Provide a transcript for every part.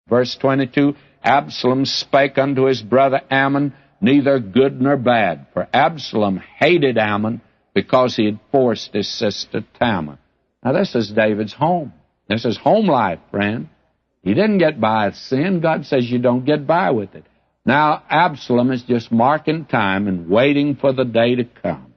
Verse 22, Absalom spake unto his brother Ammon, neither good nor bad. For Absalom hated Ammon because he had forced his sister Tamar. Now this is David's home. This is home life, friend. He didn't get by with sin. God says you don't get by with it. Now Absalom is just marking time and waiting for the day to come.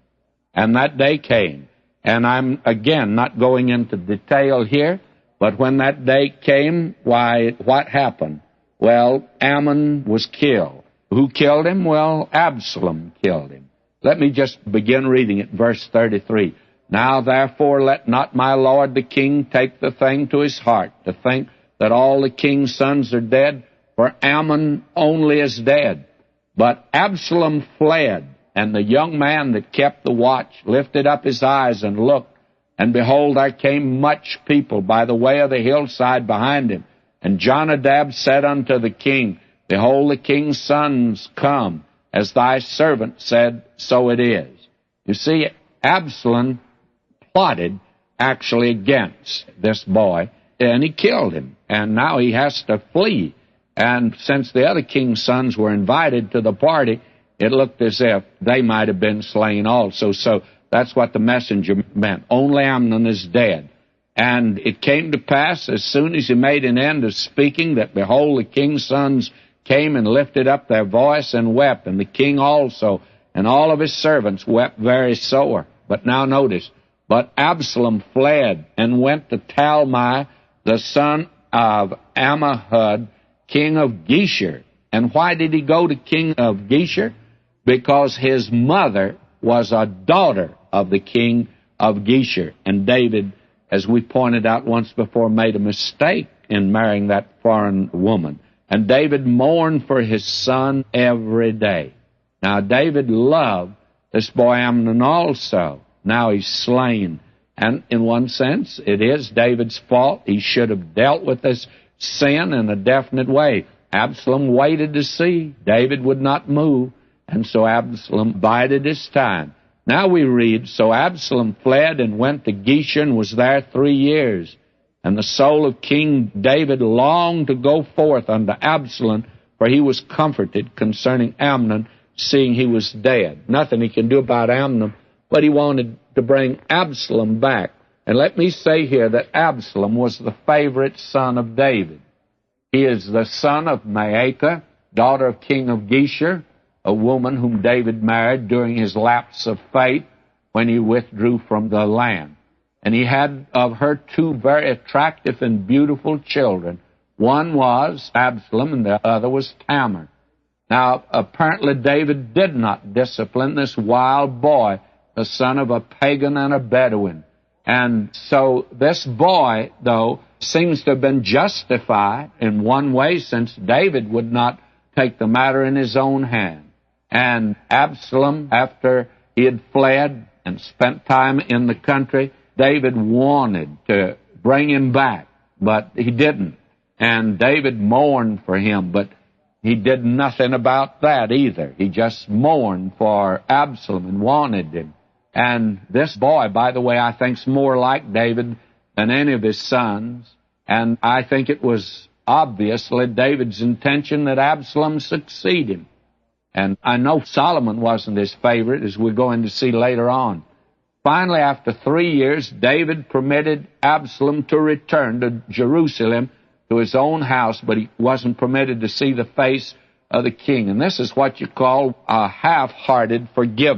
And that day came. And I'm, again, not going into detail here, but when that day came, why, what happened? Well, Ammon was killed. Who killed him? Well, Absalom killed him. Let me just begin reading it, verse 33. Now, therefore, let not my lord the king take the thing to his heart, to think that all the king's sons are dead, for Ammon only is dead. But Absalom fled, and the young man that kept the watch lifted up his eyes and looked, and behold, there came much people by the way of the hillside behind him. And Jonadab said unto the king, Behold, the king's sons come, as thy servant said, so it is. You see, Absalom plotted actually against this boy, and he killed him. And now he has to flee. And since the other king's sons were invited to the party, it looked as if they might have been slain also. So that's what the messenger meant. Only Amnon is dead. And it came to pass, as soon as he made an end of speaking, that behold, the king's sons came and lifted up their voice and wept, and the king also, and all of his servants wept very sore. But now notice, but Absalom fled and went to Talmai, the son of Ammihud, king of Geshur. And why did he go to king of Geshur? Because his mother was a daughter of the king of Geshur. And David, as we pointed out once before, made a mistake in marrying that foreign woman. And David mourned for his son every day. Now, David loved this boy Amnon also. Now he's slain. And in one sense, it is David's fault. He should have dealt with this sin in a definite way. Absalom waited to see. David would not move. And so Absalom bided his time. Now we read, So Absalom fled and went to Geshur and was there 3 years. And the soul of King David longed to go forth unto Absalom, for he was comforted concerning Amnon, seeing he was dead. Nothing he can do about Amnon, but he wanted to bring Absalom back. And let me say here that Absalom was the favorite son of David. He is the son of Maacah, daughter of King of Geshur, a woman whom David married during his lapse of faith when he withdrew from the land. And he had of her 2 very attractive and beautiful children. One was Absalom, and the other was Tamar. Now, apparently David did not discipline this wild boy, the son of a pagan and a Bedouin. And so this boy, though, seems to have been justified in one way, since David would not take the matter in his own hand. And Absalom, after he had fled and spent time in the country, David wanted to bring him back, but he didn't. And David mourned for him, but he did nothing about that either. He just mourned for Absalom and wanted him. And this boy, by the way, I think is more like David than any of his sons. And I think it was obviously David's intention that Absalom succeed him. And I know Solomon wasn't his favorite, as we're going to see later on. Finally, after 3 years, David permitted Absalom to return to Jerusalem, to his own house, but he wasn't permitted to see the face of the king. And this is what you call a half-hearted forgiveness.